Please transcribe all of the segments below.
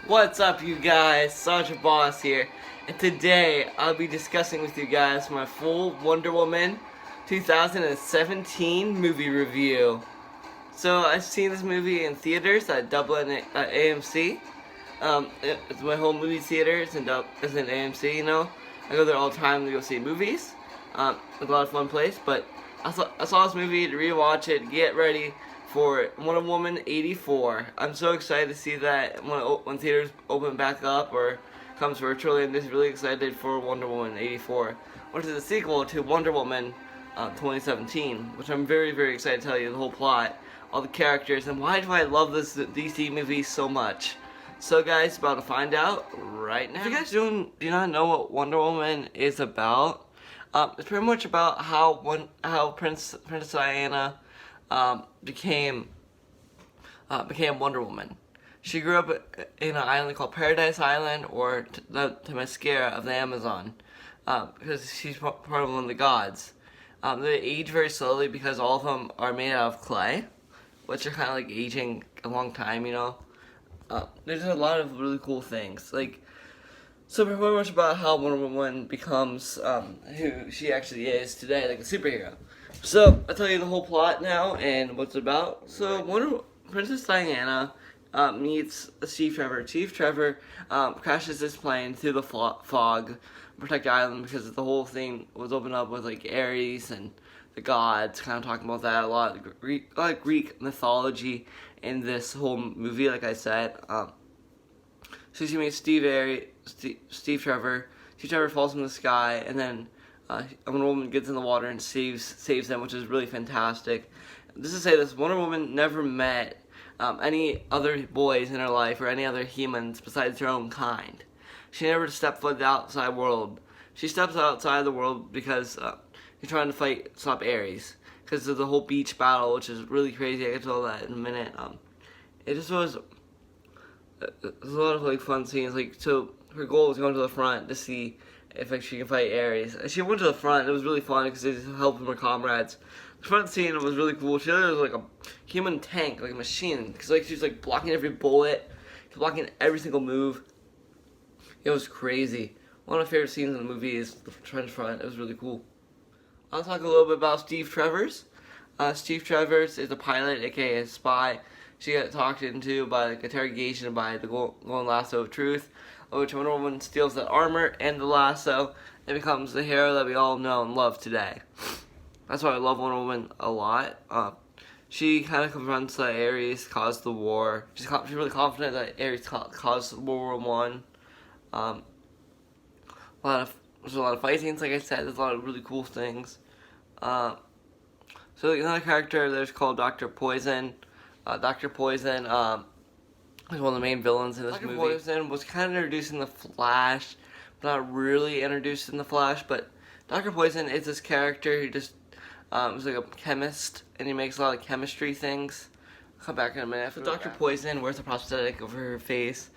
What's up, you guys? Sergeant Boss here, and today I'll be discussing with you guys my full Wonder Woman 2017 movie review. So I've seen this movie in theaters at Dublin AMC. It's my home movie theater. It's in AMC. You know, I go there all the time to go see movies. It's a lot of fun place. But I saw this movie to rewatch it, get ready for Wonder Woman 84. I'm so excited to see that when theaters open back up or comes virtually. I'm just really excited for Wonder Woman 84, which is a sequel to Wonder Woman 2017, which I'm very, very excited to tell you the whole plot, all the characters, and why do I love this DC movie so much. So guys, about to find out right now. If you guys do not know what Wonder Woman is about, it's pretty much about how Princess Diana became Wonder Woman. She grew up in an island called Paradise Island, or the Themyscira of the Amazon, because she's part of one of the gods. They age very slowly because all of them are made out of clay, which are kind of like aging a long time, you know. There's a lot of really cool things, so pretty much about how Wonder Woman becomes who she actually is today, like a superhero. So I'll tell you the whole plot now and what it's about. So Princess Diana meets Steve Trevor. Steve Trevor crashes this plane through the fog, protect the island, because the whole thing was opened up with like Ares and the gods, kind of talking about that a lot, Greek mythology in this whole movie. Like I said, so she meets Steve Trevor. Steve Trevor falls from the sky, and then Wonder Woman gets in the water and saves them, which is really fantastic. Just to say this, Wonder Woman never met any other boys in her life or any other humans besides her own kind. She never stepped foot outside the world. She steps outside the world because she's trying to stop Ares. Because of the whole beach battle, which is really crazy. I can tell that in a minute. It just was a lot of fun scenes. So her goal was going to the front to see if she can fight Ares. She went to the front. It was really fun because it was helping her comrades. The front scene was really cool. She was like a human tank, like a machine, because she was blocking every bullet, blocking every single move. It was crazy. One of my favorite scenes in the movie is the trench front. It was really cool. I'll talk a little bit about Steve Trevors. Steve Trevors is a pilot, aka a spy. She got talked into by interrogation by the Golden Lasso of Truth, which Wonder Woman steals that armor and the lasso and becomes the hero that we all know and love today. That's why I love Wonder Woman a lot. She kind of confronts that Ares caused the war. She's really confident that Ares caused World War I. There's a lot of fight scenes, like I said. There's a lot of really cool things. So another character there's called Dr. Poison. Dr. Poison is one of the main villains in this movie. Dr. Poison was kind of introduced in The Flash, but not really introduced in The Flash. But Dr. Poison is this character who just is like a chemist, and he makes a lot of chemistry things. I'll come back in a minute. So Dr. Poison wears a prosthetic over her face,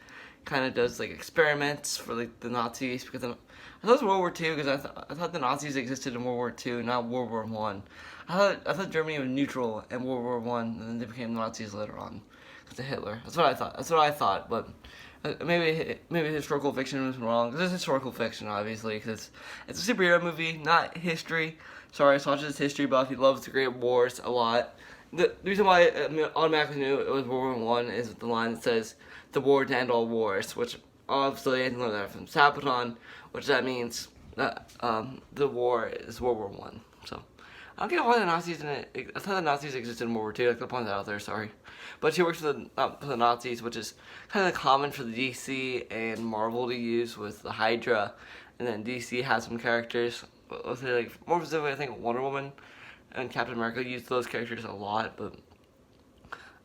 kind of does experiments for the Nazis, because I thought it was World War II, because I thought the Nazis existed in World War II, not World War I. I thought Germany was neutral in World War I, and then they became Nazis later on because of Hitler. That's what I thought. But maybe historical fiction was wrong. Because it's historical fiction, obviously, because it's a superhero movie, not history. Sorry, Sasha's history buff. He loves the Great Wars a lot. The reason why I automatically knew it was World War I is the line that says, "The war to end all wars," which obviously I know that from Sabaton, which that means that the war is World War I. So I don't get why the Nazis didn't. I thought the Nazis existed in World War II. I could point that out there. Sorry, but she works for the Nazis, which is kind of common for the DC and Marvel to use with the Hydra, and then DC has some characters. Let's say more specifically, I think Wonder Woman and Captain America used those characters a lot,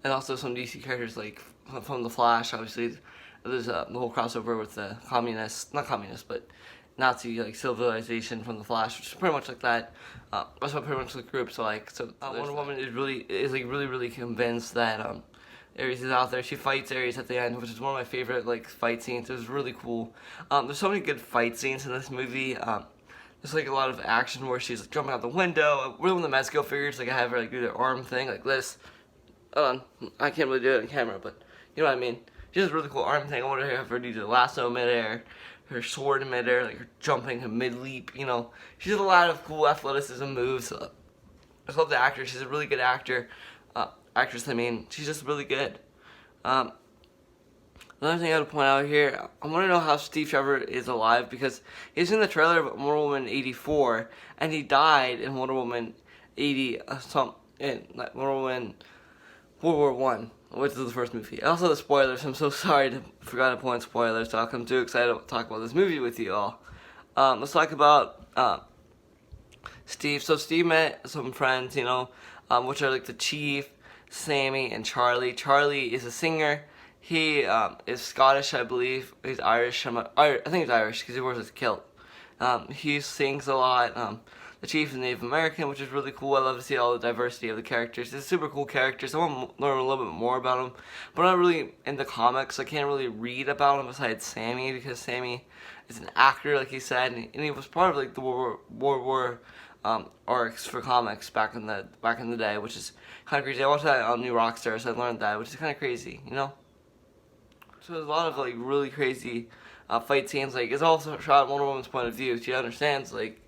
and also some DC characters from The Flash. Obviously, there's the whole crossover with the but Nazi civilization from The Flash, which is pretty much like that. That's what pretty much the groups like. So Wonder Woman is really convinced that Ares is out there. She fights Ares at the end, which is one of my favorite fight scenes. It was really cool. There's so many good fight scenes in this movie. There's a lot of action where she's jumping out the window. Really, when the Mezco figures I have her do the arm thing like this. I can't really do it on camera, but you know what I mean. She has a really cool arm thing. I wonder if her do the lasso midair, her sword in midair, like her jumping, her mid leap. You know, she has a lot of cool athleticism moves. I just love the actor. She's a really good actor. Actress, I mean, she's just really good. Another thing I would point out here, I want to know how Steve Trevor is alive, because he's in the trailer of Wonder Woman 84, and he died in Wonder Woman 80, in Wonder Woman World War One, which is the first movie. Also the spoilers, I'm so sorry I forgot to point spoilers, so I'm too excited to talk about this movie with you all. Let's talk about Steve. So Steve met some friends, you know, which are like the Chief, Sammy, and Charlie. Charlie is a singer. He is Scottish, I believe. He's Irish. I think he's Irish because he wears his kilt. He sings a lot. The Chief is Native American, which is really cool. I love to see all the diversity of the characters. It's super cool characters. I want to learn a little bit more about them, but I'm not really in the comics. I can't really read about him besides Sammy, because Sammy is an actor, like he said, and he was part of like the World War arcs for comics back in the day, which is kind of crazy. I watched that on New Rockstar, so I learned that, which is kind of crazy, you know. So there's a lot of like really crazy fight scenes. Like it's also shot Wonder Woman's point of view. She understands like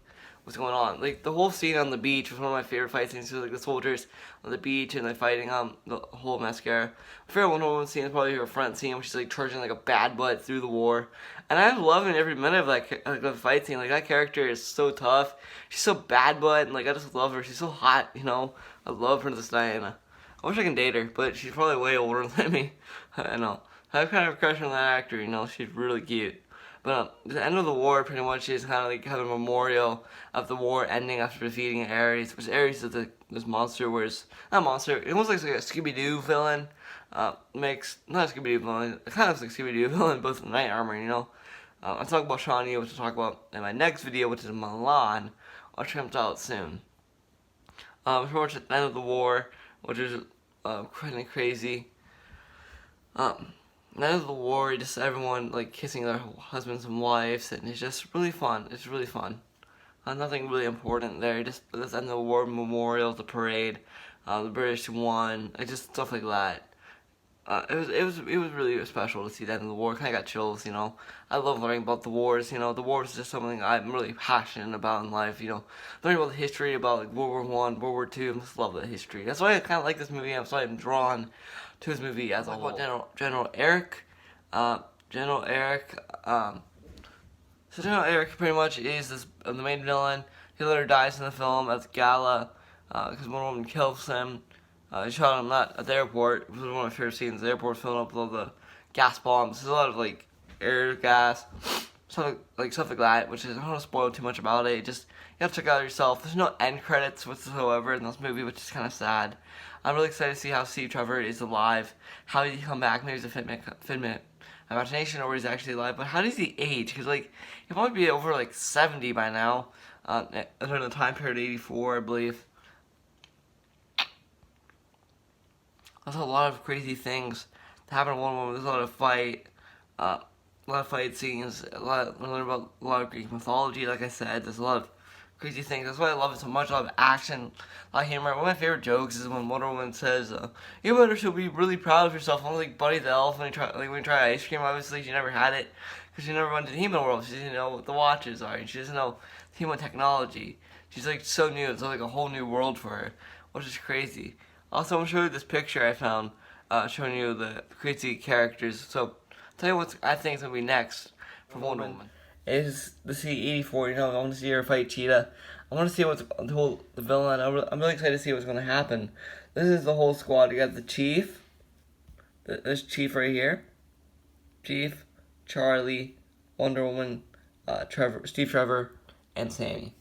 what's going on. Like the whole scene on the beach was one of my favorite fight scenes. So like the soldiers on the beach and they're fighting the whole mascara. My favorite Wonder Woman scene is probably her front scene, where she's like charging like a bad butt through the war. And I'm loving every minute of like the fight scene. Like that character is so tough. She's so bad butt, and like I just love her. She's so hot, you know. I love Princess Diana. I wish I could date her, but she's probably way older than me. I know. I have kind of a crush on that actor, you know, she's really cute. But the end of the war pretty much is kind of like a memorial of the war ending after defeating Ares, which Ares is this monster, whereas, not monster, it almost looks like a Scooby-Doo villain. Not a Scooby-Doo villain, it kind of looks like a Scooby-Doo villain, both in Night Armor, you know. I'll talk about Shawn Yue, which I'll talk about in my next video, which is Milan, which comes out soon. Pretty much at the end of the war, which is kind of crazy. None of the war, just everyone like kissing their husbands and wives, and it's just really fun. It's really fun. Nothing really important there. Just this end of the war memorial, the parade, the British won, just stuff like that. It was really special to see that end of the war. Kind of got chills, you know. I love learning about the wars. You know, the wars is just something I'm really passionate about in life. You know, learning about the history, about like World War One, World War Two. I just love that history. That's why I kind of like this movie. That's why I'm drawn to his movie as a whole. General Eric. General Eric. So General Eric pretty much is the main villain. He later dies in the film at the gala because Wonder Woman kills him. He shot him not at the airport. It was one of my favorite scenes. The airport filling up with all the gas bombs. There's a lot of like air gas, stuff like that. Which is, I don't want to spoil too much about it. Just you have to check it out yourself. There's no end credits whatsoever in this movie, which is kind of sad. I'm really excited to see how Steve Trevor is alive. How did he come back? Maybe it's a figment imagination, or he's actually alive. But how does he age? Because like he'll probably be over like 70 by now. During the time period 84, I believe. There's a lot of crazy things that happen in Wonder Woman. There's a lot of fight scenes. Learn about a lot of Greek mythology. Like I said, there's a lot of crazy things. That's why I love it so much. A lot of action, a lot of humor. One of my favorite jokes is when Wonder Woman says, "You better should be really proud of yourself." I'm like Buddy the Elf when you try ice cream. Obviously, she never had it because she never went to the human world. She didn't know what the watches are. She doesn't know human technology. She's like so new. It's like a whole new world for her, which is crazy. Also, I'm going to show you this picture I found showing you the crazy characters. So, I'll tell you what I think is going to be next for Wonder Woman. Is to see 84, you know, I want to see her fight Cheetah. I want to see what's the villain. I'm really excited to see what's going to happen. This is the whole squad. You got the Chief. This Chief right here. Chief, Charlie, Wonder Woman, Steve Trevor, and Sammy.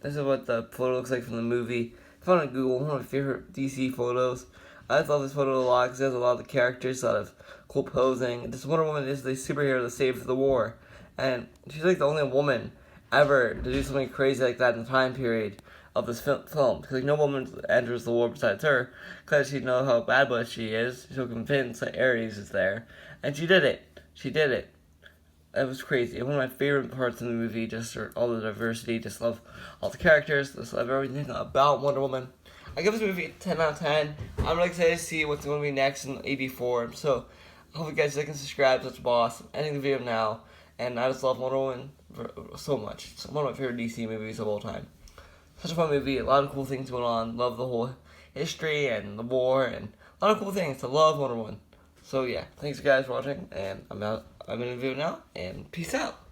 This is what the photo looks like from the movie. I found it on Google, one of my favorite DC photos. I love this photo a lot because it has a lot of the characters, a lot of cool posing. This Wonder Woman is the superhero that saved the war. And she's like the only woman ever to do something crazy like that in the time period of this film. Because like no woman enters the war besides her, because she knows how bad butt she is. She'll convince that Ares is there. And she did it. She did it. It was crazy. One of my favorite parts of the movie, just all the diversity, just love all the characters, just love everything about Wonder Woman. I give this movie a 10 out of 10. I'm really excited to see what's going to be next in 84. So, Hope you guys like and subscribe. Such a boss. Ending the video now, and I just love Wonder Woman so much. It's one of my favorite DC movies of all time. Such a fun movie. A lot of cool things going on. Love the whole history and the war and a lot of cool things. I love Wonder Woman. So yeah, thanks guys for watching, and I'm out. I'm in the video now, and peace out.